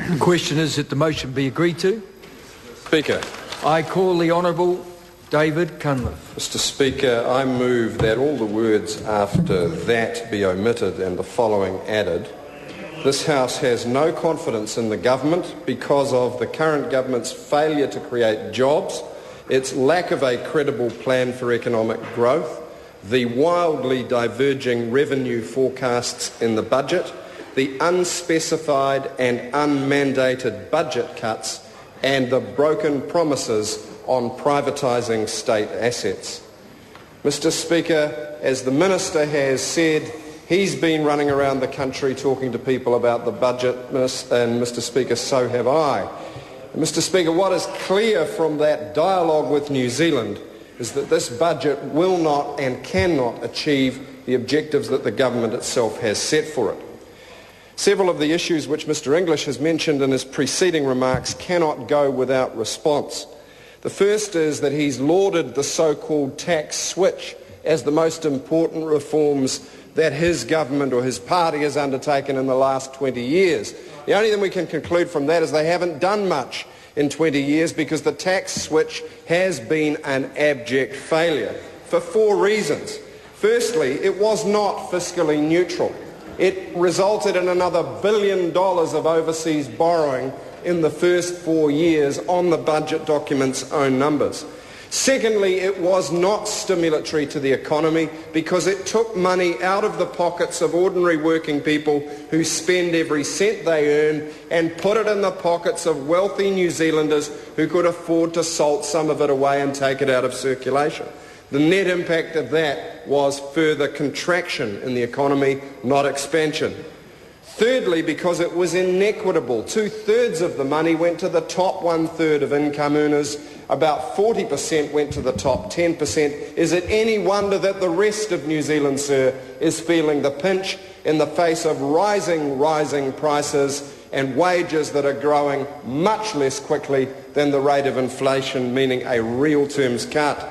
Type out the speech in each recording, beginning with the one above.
The question is that the motion be agreed to. Speaker. I call the Honourable David Cunliffe. Mr. Speaker, I move that all the words after that be omitted and the following added. This House has no confidence in the government because of the current government's failure to create jobs, its lack of a credible plan for economic growth, the wildly diverging revenue forecasts in the budget, the unspecified and unmandated budget cuts, and the broken promises on privatising state assets. Mr. Speaker, as the Minister has said, he's been running around the country talking to people about the budget, and Mr. Speaker, so have I. And Mr. Speaker, what is clear from that dialogue with New Zealand is that this budget will not and cannot achieve the objectives that the government itself has set for it. Several of the issues which Mr. English has mentioned in his preceding remarks cannot go without response. The first is that he's lauded the so-called tax switch as the most important reforms that his government or his party has undertaken in the last 20 years. The only thing we can conclude from that is they haven't done much in 20 years because the tax switch has been an abject failure for 4 reasons. Firstly, it was not fiscally neutral. It resulted in another $1 billion of overseas borrowing in the first 4 years on the budget document's own numbers. Secondly, it was not stimulatory to the economy because it took money out of the pockets of ordinary working people who spend every cent they earn and put it in the pockets of wealthy New Zealanders who could afford to salt some of it away and take it out of circulation. The net impact of that was further contraction in the economy, not expansion. Thirdly, because it was inequitable. 2/3 of the money went to the top 1/3 of income earners. About 40% went to the top 10%. Is it any wonder that the rest of New Zealand, sir, is feeling the pinch in the face of rising prices and wages that are growing much less quickly than the rate of inflation, meaning a real terms cut?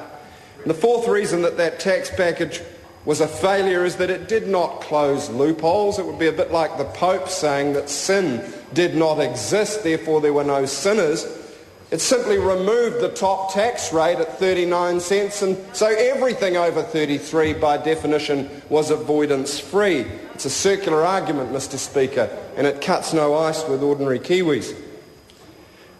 And the fourth reason that that tax package was a failure is that it did not close loopholes. It would be a bit like the Pope saying that sin did not exist, therefore there were no sinners. It simply removed the top tax rate at 39 cents, and so everything over 33 by definition was avoidance free. It's a circular argument, Mr. Speaker, and it cuts no ice with ordinary Kiwis.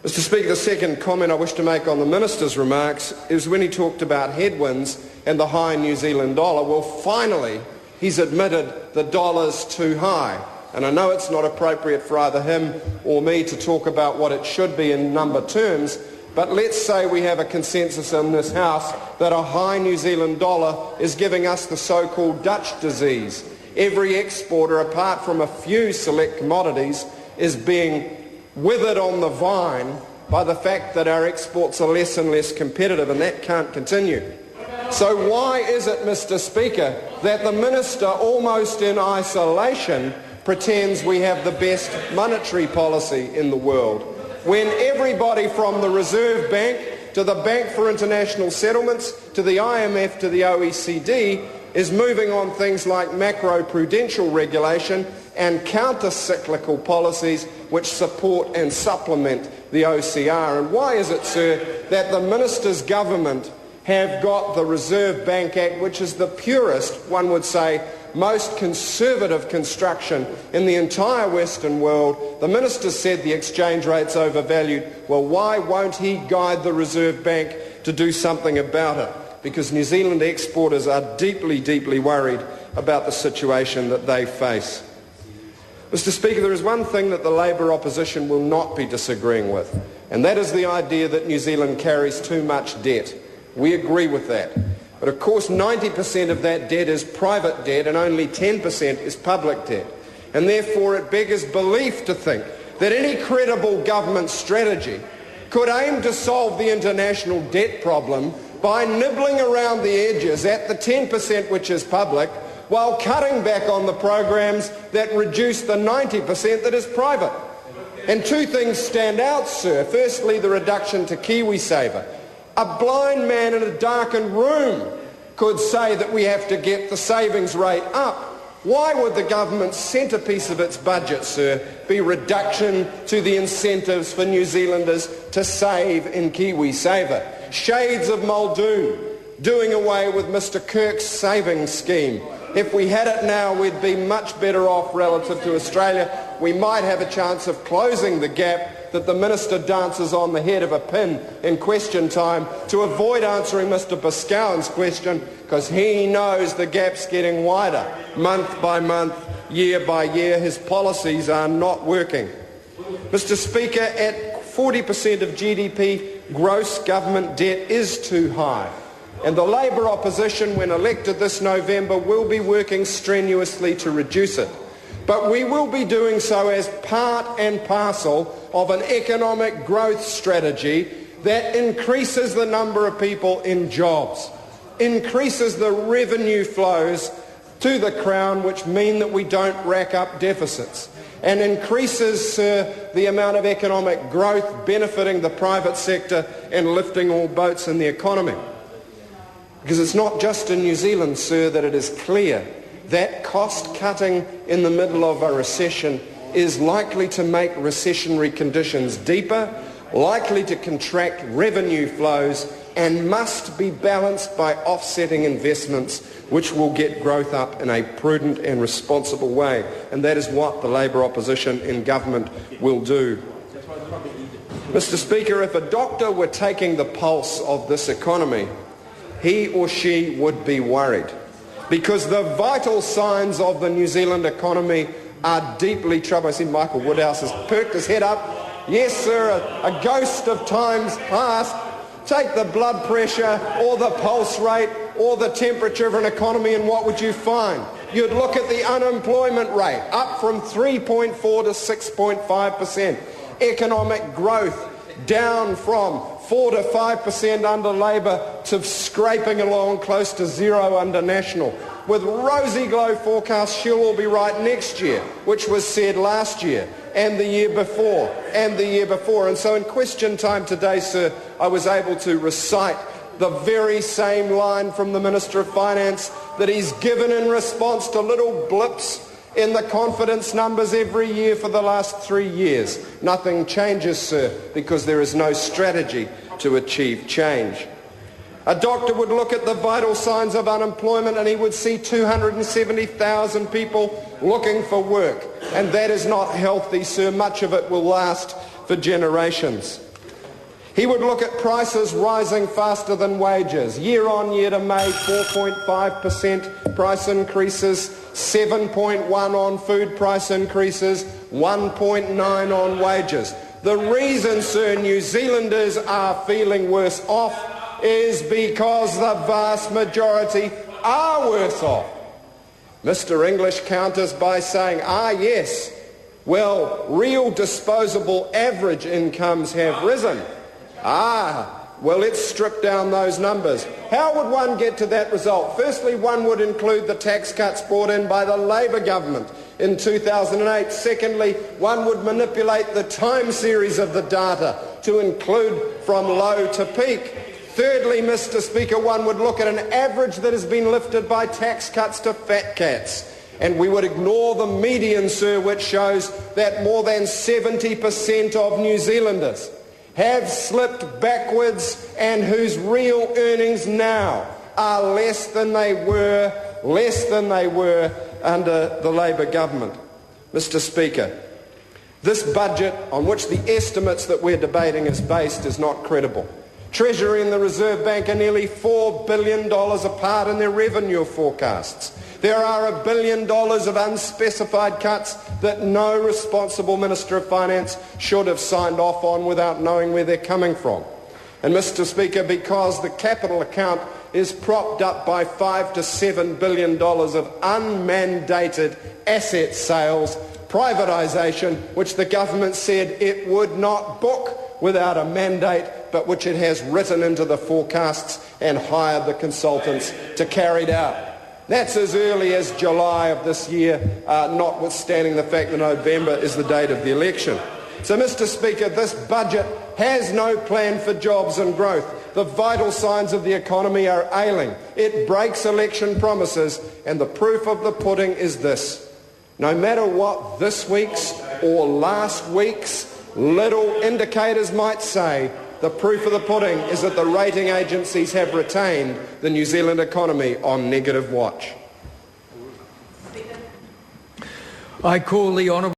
Mr. Speaker, the second comment I wish to make on the Minister's remarks is when he talked about headwinds and the high New Zealand dollar. Well, finally, he's admitted the dollar's too high. And I know it's not appropriate for either him or me to talk about what it should be in number terms, but let's say we have a consensus in this House that a high New Zealand dollar is giving us the so-called Dutch disease. Every exporter, apart from a few select commodities, is being withered on the vine by the fact that our exports are less and less competitive, and that can't continue. So why is it, Mr. Speaker, that the Minister, almost in isolation, pretends we have the best monetary policy in the world, when everybody from the Reserve Bank to the Bank for International Settlements to the IMF to the OECD is moving on things like macro-prudential regulation and counter-cyclical policies which support and supplement the OCR? And why is it, sir, that the Minister's government have got the Reserve Bank Act, which is the purest, one would say, most conservative construction in the entire Western world? The Minister said the exchange rate's overvalued. Well, why won't he guide the Reserve Bank to do something about it? Because New Zealand exporters are deeply, deeply worried about the situation that they face. Mr. Speaker, there is one thing that the Labour opposition will not be disagreeing with, and that is the idea that New Zealand carries too much debt. We agree with that. But of course 90% of that debt is private debt and only 10% is public debt. And therefore it beggars belief to think that any credible government strategy could aim to solve the international debt problem by nibbling around the edges at the 10% which is public, while cutting back on the programs that reduce the 90% that is private. And two things stand out, sir. Firstly, the reduction to KiwiSaver. A blind man in a darkened room could say that we have to get the savings rate up. Why would the government's centrepiece of its budget, sir, be reduction to the incentives for New Zealanders to save in KiwiSaver? Shades of Muldoon, doing away with Mr Kirk's savings scheme. If we had it now, we'd be much better off relative to Australia. We might have a chance of closing the gap that the Minister dances on the head of a pin in question time to avoid answering Mr Boscawen's question, because he knows the gap's getting wider. Month by month, year by year, his policies are not working. Mr Speaker, at 40% of GDP, gross government debt is too high. And the Labour opposition, when elected this November, will be working strenuously to reduce it. But we will be doing so as part and parcel of an economic growth strategy that increases the number of people in jobs, increases the revenue flows to the Crown, which mean that we don't rack up deficits, and increases the amount of economic growth benefiting the private sector and lifting all boats in the economy. Because it's not just in New Zealand, sir, that it is clear that cost-cutting in the middle of a recession is likely to make recessionary conditions deeper, likely to contract revenue flows, and must be balanced by offsetting investments which will get growth up in a prudent and responsible way. And that is what the Labour opposition in government will do. Mr Speaker, if a doctor were taking the pulse of this economy, he or she would be worried, because the vital signs of the New Zealand economy are deeply troubled. I see Michael Woodhouse has perked his head up. Yes, sir, a ghost of times past. Take the blood pressure or the pulse rate or the temperature of an economy, and what would you find? You'd look at the unemployment rate, up from 3.4 to 6.5%. Economic growth down from 4 to 5% under Labour to scraping along close to zero under National. With rosy glow forecasts, she'll all be right next year, which was said last year, and the year before, and the year before. And so in question time today, sir, I was able to recite the very same line from the Minister of Finance that he's given in response to little blips in the confidence numbers every year for the last 3 years. Nothing changes, sir, because there is no strategy to achieve change. A doctor would look at the vital signs of unemployment and he would see 270,000 people looking for work. And that is not healthy, sir. Much of it will last for generations. He would look at prices rising faster than wages. Year on year to May, 4.5% price increases, 7.1 on food price increases, 1.9 on wages. The reason, sir, New Zealanders are feeling worse off is because the vast majority are worse off. Mr. English counters by saying, yes, well, real disposable average incomes have risen. Well, let's strip down those numbers. How would one get to that result? Firstly, one would include the tax cuts brought in by the Labour government in 2008. Secondly, one would manipulate the time series of the data to include from low to peak. Thirdly, Mr. Speaker, one would look at an average that has been lifted by tax cuts to fat cats. And we would ignore the median, sir, which shows that more than 70% of New Zealanders have slipped backwards and whose real earnings now are less than they were under the Labour government. Mr. Speaker, this budget on which the estimates that we're debating is based is not credible. Treasury and the Reserve Bank are nearly $4 billion apart in their revenue forecasts. There are $1 billion of unspecified cuts that no responsible Minister of Finance should have signed off on without knowing where they're coming from. And Mr. Speaker, because the capital account is propped up by $5 to $7 billion of unmandated asset sales, privatisation, which the government said it would not book without a mandate, but which it has written into the forecasts and hired the consultants to carry it out. That's as early as July of this year, notwithstanding the fact that November is the date of the election. So, Mr. Speaker, this budget has no plan for jobs and growth. The vital signs of the economy are ailing. It breaks election promises, and the proof of the pudding is this. No matter what this week's or last week's little indicators might say, the proof of the pudding is that the rating agencies have retained the New Zealand economy on negative watch. I call the honourable